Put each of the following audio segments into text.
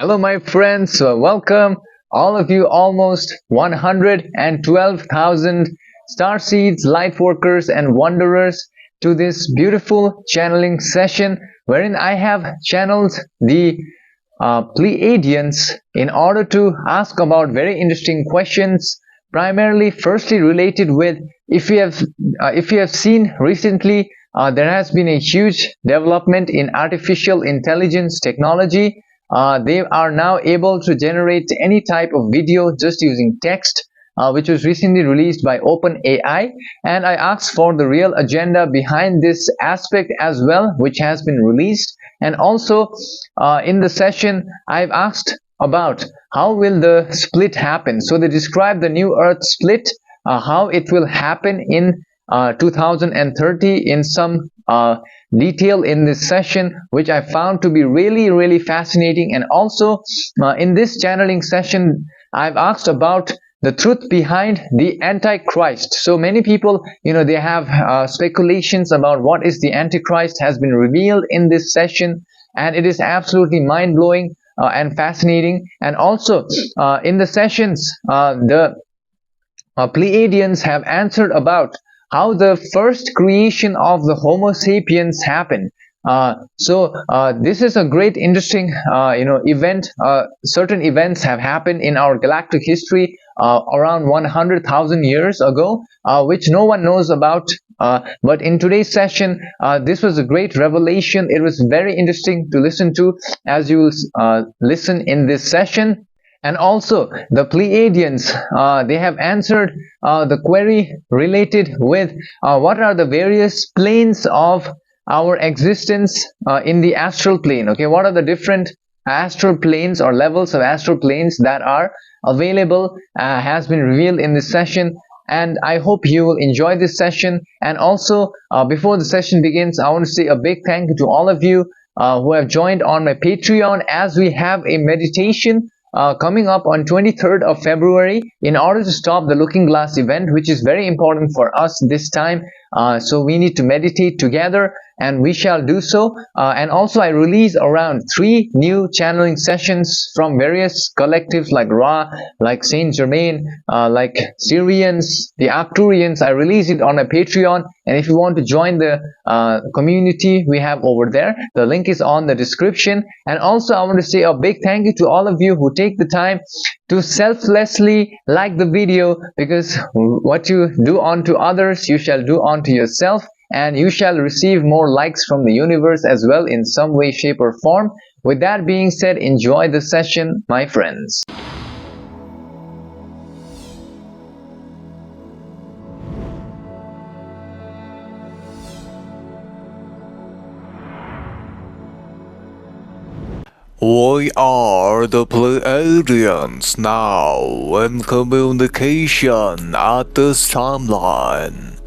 Hello, my friends. Welcome, all of you, almost 112,000 starseeds, lightworkers, and wanderers, to this beautiful channeling session wherein I have channeled the Pleiadians in order to ask about very interesting questions, primarily firstly related with if you have seen recently there has been a huge development in artificial intelligence technology. They are now able to generate any type of video just using text, which was recently released by Open AI, and I asked for the real agenda behind this aspect as well, which has been released. And also in the session I've asked about how will the split happen. So they describe the new earth split, how it will happen in 2030 in some detail in this session, which I found to be really fascinating. And also in this channeling session I've asked about the truth behind the Antichrist. So many people, they have speculations about what is the Antichrist has been revealed in this session, and it is absolutely mind-blowing and fascinating. And also in the sessions the Pleiadians have answered about how the first creation of the Homo sapiens happened. So this is a great interesting event. Certain events have happened in our galactic history around 100,000 years ago, which no one knows about. But in today's session, this was a great revelation. It was very interesting to listen to, as you will listen in this session. And also the Pleiadians, they have answered the query related with what are the various planes of our existence in the astral plane. Okay, what are the different astral planes or levels of astral planes that are available, has been revealed in this session. And I hope you will enjoy this session. And also before the session begins, I want to say a big thank you to all of you who have joined on my Patreon, as we have a meditation coming up on 23rd of February in order to stop the Looking Glass event, which is very important for us this time. So we need to meditate together, and we shall do so. And also I release around 3 new channeling sessions from various collectives like Ra, like Saint Germain, like Syrians, the Arcturians. I release it on my Patreon, and if you want to join the community we have over there, the link is on the description. And also I want to say a big thank you to all of you who take the time to selflessly like the video, because what you do unto others, you shall do unto yourself, and you shall receive more likes from the universe as well in some way, shape or form. With that being said, enjoy the session, my friends. We are the Pleiadians now in communication at this timeline.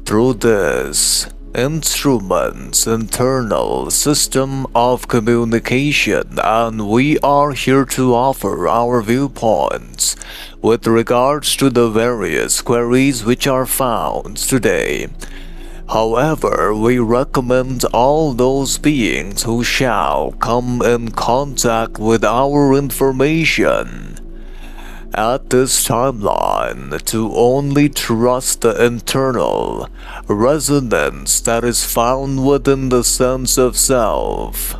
Through this instrument's internal system of communication, and we are here to offer our viewpoints with regards to the various queries which are found today. However, we recommend all those beings who shall come in contact with our information at this timeline to only trust the internal resonance that is found within the sense of self.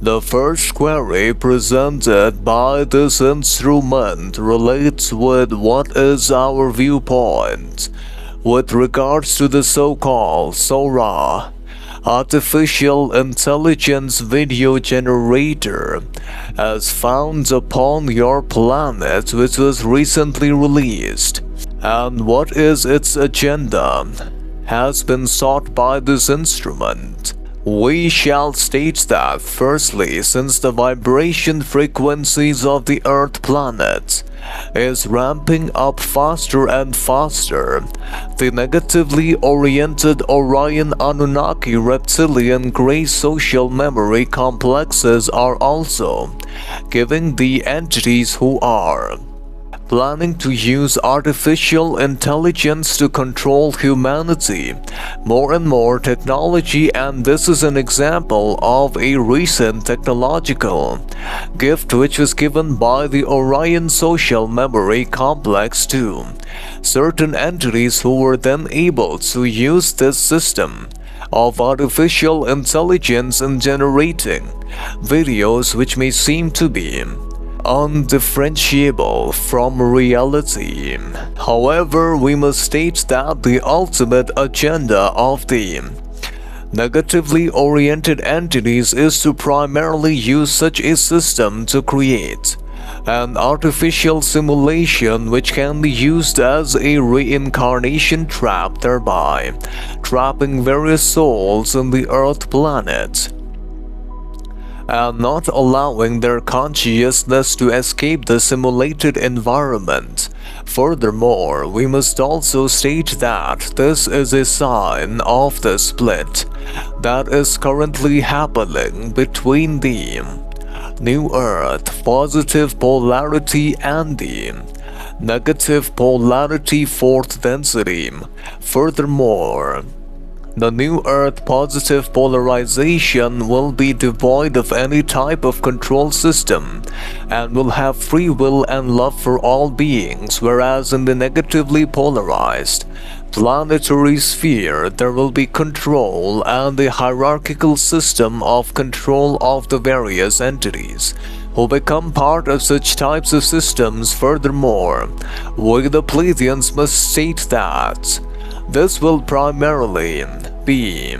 The first query presented by this instrument relates with what is our viewpoint with regards to the so-called Sora artificial intelligence video generator as found upon your planet, which was recently released, and what is its agenda has been sought by this instrument. We shall state that firstly, since the vibration frequencies of the Earth planet is ramping up faster and faster, the negatively oriented Orion Anunnaki reptilian gray social memory complexes are also giving the entities who are planning to use artificial intelligence to control humanity. More and more technology, and this is an example of a recent technological gift which was given by the Orion Social Memory Complex to certain entities who were then able to use this system of artificial intelligence in generating videos which may seem to be undifferentiable from reality. However, we must state that the ultimate agenda of the negatively oriented entities is to primarily use such a system to create an artificial simulation which can be used as a reincarnation trap, thereby trapping various souls in the Earth planet and not allowing their consciousness to escape the simulated environment. Furthermore, we must also state that this is a sign of the split that is currently happening between the New Earth positive polarity and the negative polarity fourth density. Furthermore, the New Earth positive polarization will be devoid of any type of control system and will have free will and love for all beings, whereas in the negatively polarized planetary sphere there will be control and a hierarchical system of control of the various entities who become part of such types of systems. Furthermore, we the Pleiadians must state that this will primarily be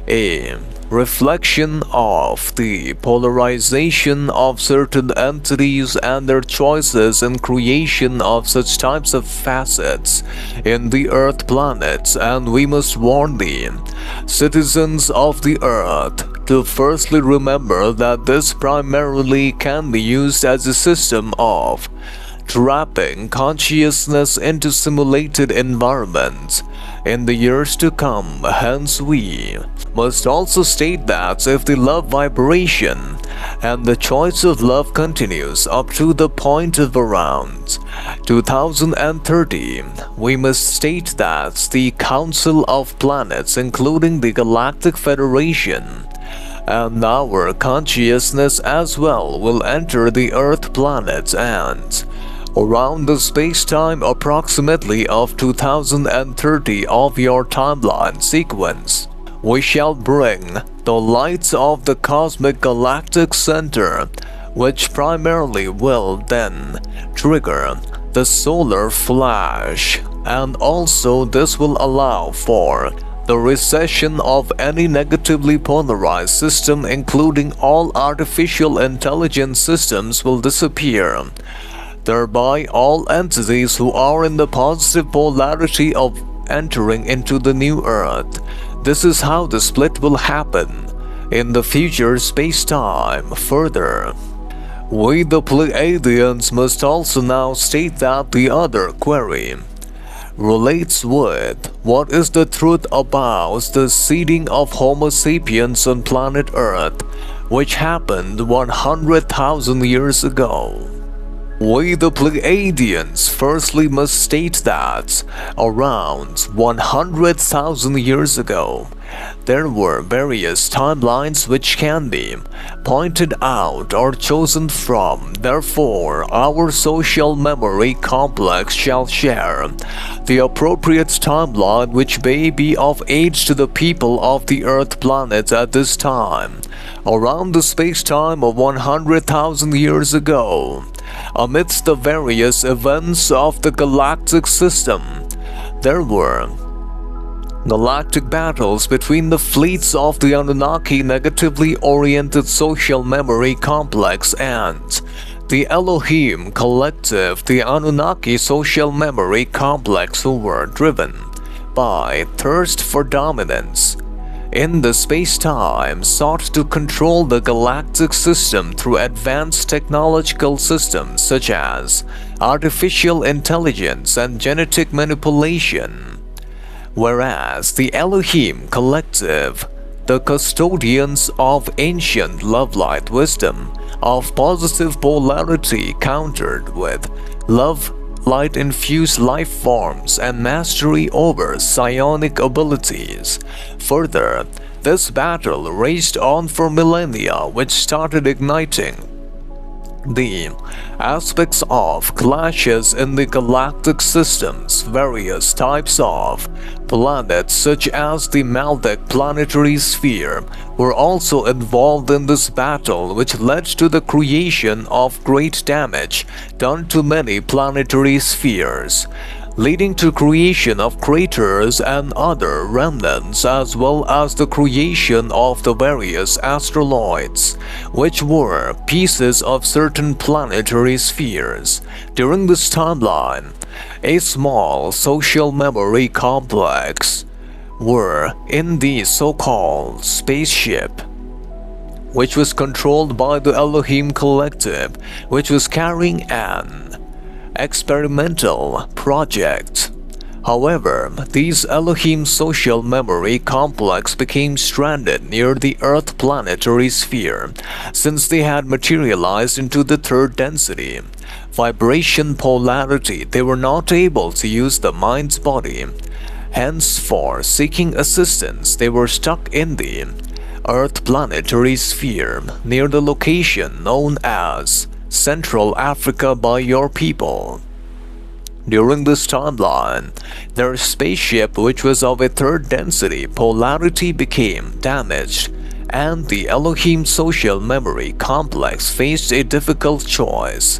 a reflection of the polarization of certain entities and their choices in creation of such types of facets in the Earth planets, and we must warn the citizens of the Earth to firstly remember that this primarily can be used as a system of trapping consciousness into simulated environments in the years to come. Hence, we must also state that if the love vibration and the choice of love continues up to the point of around 2030, we must state that the Council of Planets, including the Galactic Federation, and our consciousness as well, will enter the Earth planet, and around the space-time approximately of 2030 of your timeline sequence, we shall bring the lights of the cosmic galactic center, which primarily will then trigger the solar flash, and also this will allow for the recession of any negatively polarized system, including all artificial intelligence systems will disappear. Thereby, all entities who are in the positive polarity of entering into the new Earth. This is how the split will happen in the future space-time. Further, we the Pleiadians must also now state that the other query relates with what is the truth about the seeding of Homo sapiens on planet Earth, which happened 100,000 years ago. We the Pleiadians firstly must state that around 100,000 years ago, there were various timelines which can be pointed out or chosen from. Therefore, our social memory complex shall share the appropriate timeline which may be of age to the people of the Earth planet at this time, around the space-time of 100,000 years ago. Amidst the various events of the galactic system, there were galactic battles between the fleets of the Anunnaki negatively oriented social memory complex and the Elohim collective, the Anunnaki social memory complex, who were driven by thirst for dominance in the space-time, sought to control the galactic system through advanced technological systems such as artificial intelligence and genetic manipulation, whereas the Elohim collective, the custodians of ancient love-light wisdom of positive polarity, countered with love light-infused life forms and mastery over psionic abilities. Further, this battle raged on for millennia, which started igniting the aspects of clashes in the galactic systems. Various types of planets, such as the Maldek planetary sphere, were also involved in this battle, which led to the creation of great damage done to many planetary spheres, leading to creation of craters and other remnants, as well as the creation of the various asteroids, which were pieces of certain planetary spheres. During this timeline, a small social memory complex were in the so-called spaceship, which was controlled by the Elohim Collective, which was carrying an experimental project. However, these Elohim social memory complex became stranded near the Earth planetary sphere, since they had materialized into the third density, vibration polarity. They were not able to use the mind's body. Hence, for seeking assistance, they were stuck in the Earth planetary sphere near the location known as Central Africa by your people. During this timeline, their spaceship, which was of a third density polarity, became damaged, and the Elohim social memory complex faced a difficult choice: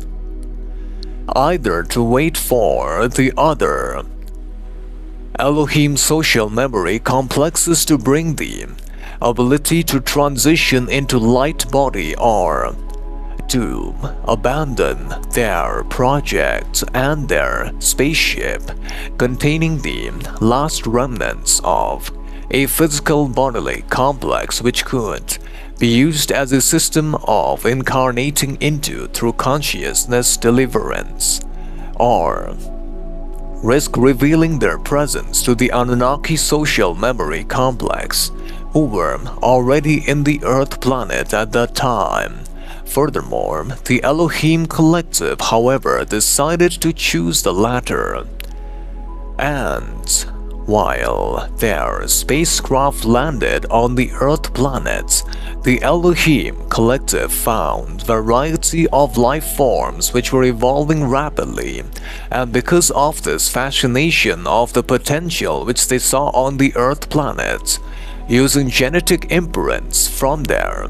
either to wait for the other Elohim social memory complexes to bring the ability to transition into light body, or to abandon their project and their spaceship containing the last remnants of a physical bodily complex, which could be used as a system of incarnating into through consciousness deliverance, or risk revealing their presence to the Anunnaki social memory complex, who were already in the Earth planet at that time. Furthermore, the Elohim Collective, however, decided to choose the latter, and while their spacecraft landed on the Earth planets, the Elohim Collective found variety of life forms which were evolving rapidly, and because of this fascination of the potential which they saw on the Earth planet, using genetic imprints from their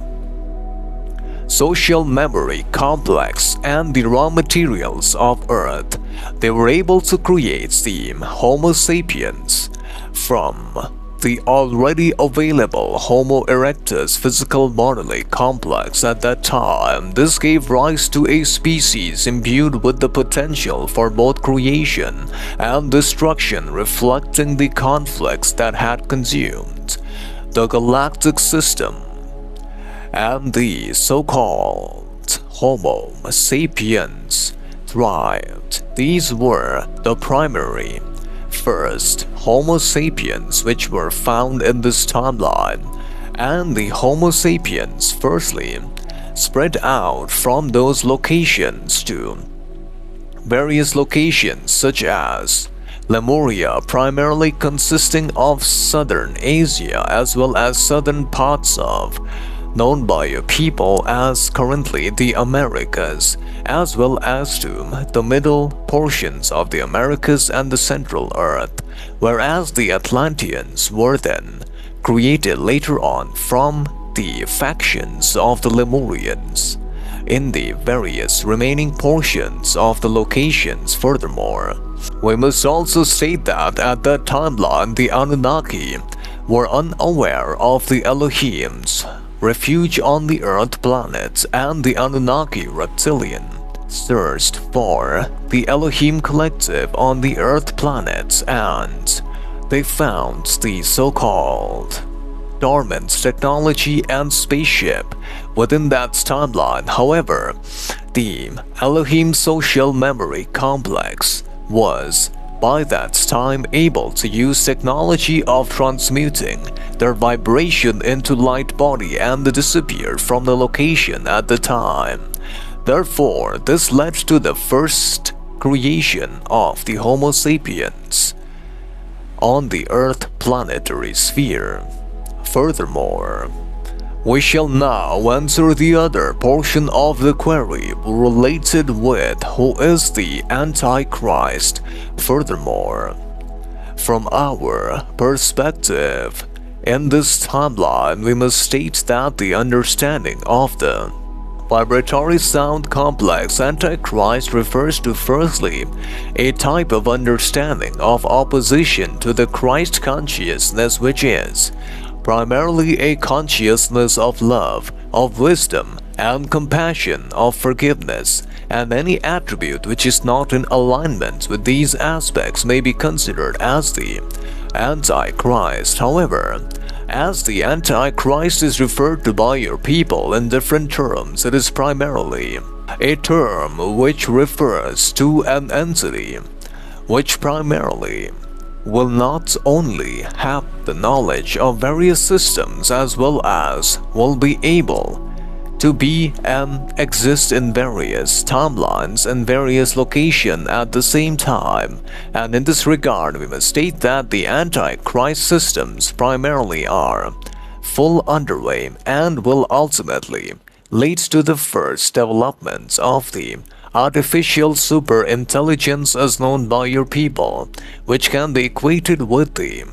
social memory complex and the raw materials of Earth, they were able to create the Homo sapiens from the already available Homo erectus physical bodily complex at that time. This gave rise to a species imbued with the potential for both creation and destruction, reflecting the conflicts that had consumed the galactic system. And the so-called Homo sapiens thrived. These were the primary first Homo sapiens which were found in this timeline, and the Homo sapiens firstly spread out from those locations to various locations such as Lemuria, primarily consisting of southern Asia as well as southern parts of known by your people as currently the Americas, as well as to the middle portions of the Americas and the Central Earth, whereas the Atlanteans were then created later on from the factions of the Lemurians in the various remaining portions of the locations. Furthermore, we must also state that at that timeline the Anunnaki were unaware of the Elohim's refuge on the Earth planets, and the Anunnaki reptilian searched for the Elohim Collective on the Earth planets, and they found the so-called dormant technology and spaceship within that timeline. However, the Elohim social memory complex was by that time able to use technology of transmuting their vibration into light body and disappeared from the location at the time. Therefore, this led to the first creation of the Homo sapiens on the Earth planetary sphere. Furthermore, we shall now answer the other portion of the query related with who is the Antichrist. Furthermore, from our perspective, in this timeline we must state that the understanding of the vibratory sound complex Antichrist refers to firstly a type of understanding of opposition to the Christ consciousness, which is primarily a consciousness of love, of wisdom, and compassion, of forgiveness, and any attribute which is not in alignment with these aspects may be considered as the Antichrist. However, as the Antichrist is referred to by your people in different terms, it is primarily a term which refers to an entity which primarily will not only have the knowledge of various systems as well as will be able to be and exist in various timelines and various locations at the same time. And in this regard, we must state that the Antichrist systems primarily are full underway and will ultimately lead to the first developments of the artificial superintelligence as known by your people, which can be equated with the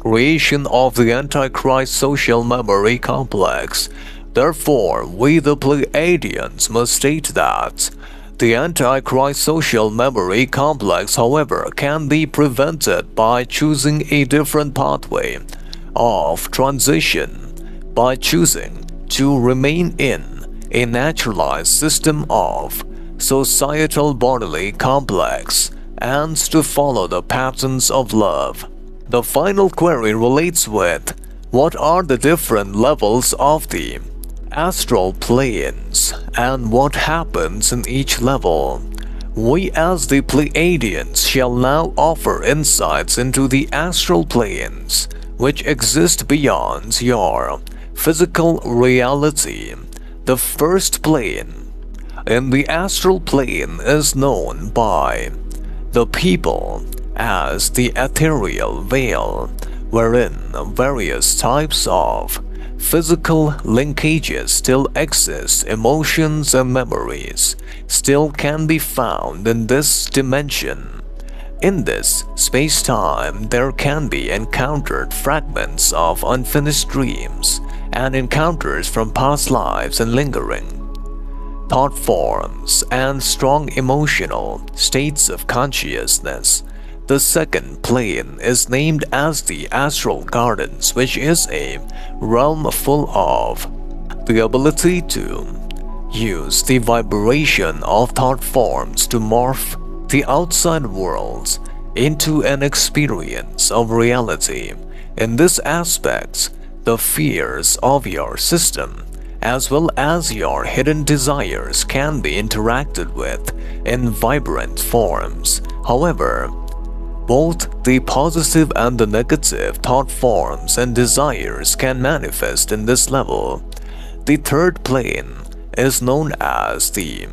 creation of the Antichrist social memory complex. Therefore, we the Pleiadians must state that the Antichrist social memory complex, however, can be prevented by choosing a different pathway of transition, by choosing to remain in a naturalized system of societal bodily complex and to follow the patterns of love. The final query relates with what are the different levels of the astral planes and what happens in each level. We as the Pleiadians shall now offer insights into the astral planes which exist beyond your physical reality. The first plane in the astral plane is known by the people as the ethereal veil, wherein various types of physical linkages still exist. Emotions and memories still can be found in this dimension. In this space-time, there can be encountered fragments of unfinished dreams and encounters from past lives and lingering thought forms and strong emotional states of consciousness. The second plane is named as the astral gardens, which is a realm full of the ability to use the vibration of thought forms to morph the outside world into an experience of reality. In this aspect, the fears of your system as well as your hidden desires can be interacted with in vibrant forms. However, both the positive and the negative thought forms and desires can manifest in this level. The third plane is known as the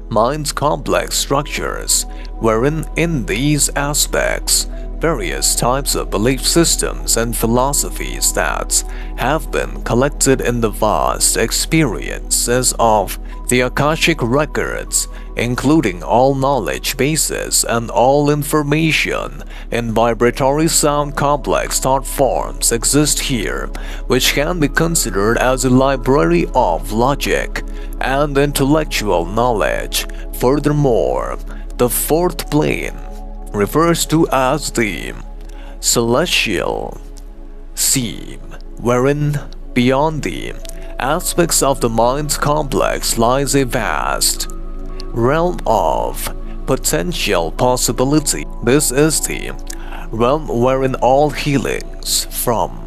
mind's complex structures, wherein in these aspects various types of belief systems and philosophies that have been collected in the vast experiences of the Akashic records, including all knowledge bases and all information in vibratory sound complex thought forms exist here, which can be considered as a library of logic and intellectual knowledge. Furthermore, the fourth plane refers to as the celestial seam, wherein beyond the aspects of the mind's complex lies a vast realm of potential possibility. This is the realm wherein all healings from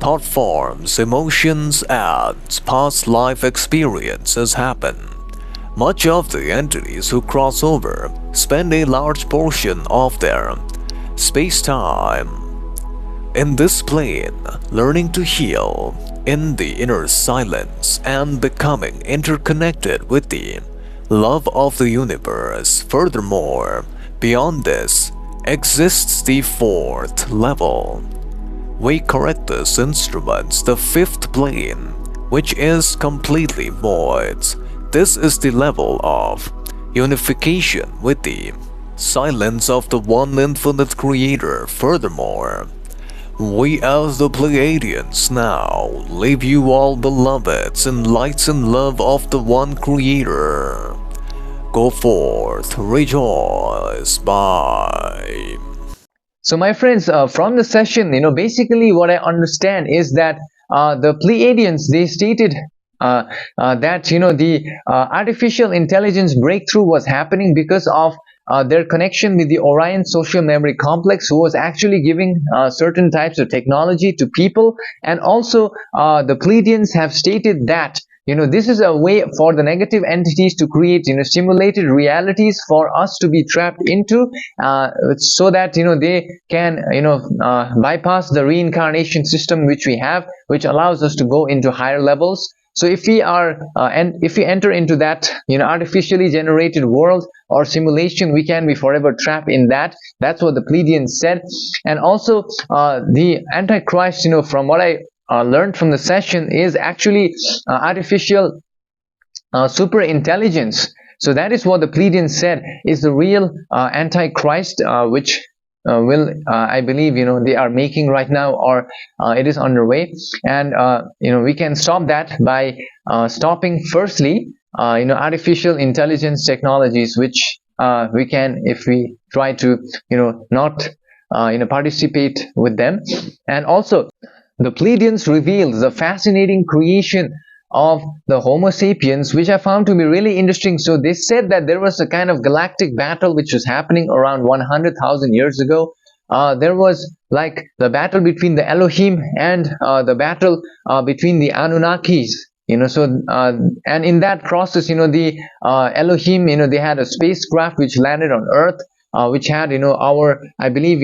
thought forms, emotions, and past life experiences happen. Much of the entities who cross over spend a large portion of their space-time in this plane, learning to heal in the inner silence and becoming interconnected with the love of the universe. Furthermore, beyond this exists the fourth level. We correct this instruments, the fifth plane, which is completely void. This is the level of unification with the silence of the one infinite creator. Furthermore, we as the Pleiadians now leave you all beloveds in light and love of the one creator. Go forth, rejoice, bye. So my friends, from the session, basically what I understand is that the Pleiadians, they stated that the artificial intelligence breakthrough was happening because of their connection with the Orion social memory complex, who was actually giving certain types of technology to people. And also the Pleiadians have stated that this is a way for the negative entities to create simulated realities for us to be trapped into, so that they can bypass the reincarnation system which we have, which allows us to go into higher levels. So if we are and if we enter into that artificially generated world or simulation, we can be forever trapped in that. That's what the Pleiadians said. And also the Antichrist, from what I learned from the session, is actually artificial super intelligence. So that is what the Pleiadians said is the real Antichrist, which will I believe they are making right now, or it is underway. And we can stop that by stopping firstly artificial intelligence technologies, which we can, if we try to not participate with them. And also the Pleiadians revealed the fascinating creation of the Homo sapiens, which I found to be really interesting. So they said that there was a kind of galactic battle which was happening around 100,000 years ago. There was like the battle between the Elohim and the battle between the Anunnakis. And in that process, the Elohim, they had a spacecraft which landed on Earth, which had our, I believe,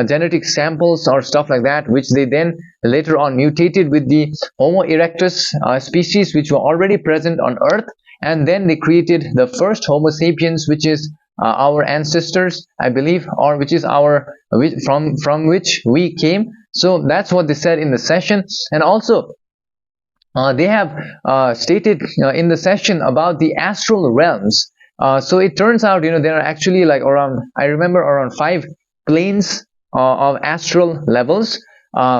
genetic samples or stuff like that, which they then later on mutated with the Homo erectus species, which were already present on Earth. And then they created the first Homo sapiens, which is our ancestors, I believe, or which is our from which we came. So that's what they said in the session. And also they have stated in the session about the astral realms. So it turns out there are actually like around, I remember, around 5 planes of astral levels,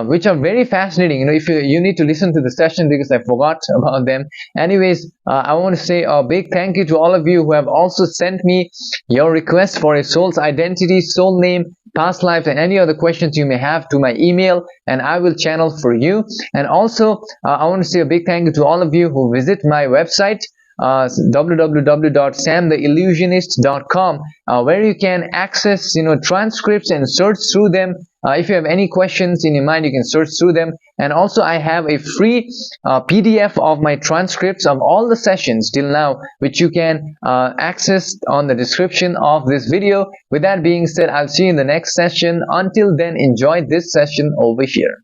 which are very fascinating. If you need to listen to the session, because I forgot about them. Anyways, I want to say a big thank you to all of you who have also sent me your request for a soul's identity, soul name, past lives, and any other questions you may have to my email, and I will channel for you. And also I want to say a big thank you to all of you who visit my website, www.samtheillusionist.com, where you can access transcripts and search through them. If you have any questions in your mind, you can search through them. And also I have a free PDF of my transcripts of all the sessions till now, which you can access on the description of this video. With that being said, I'll see you in the next session. Until then, enjoy this session over here.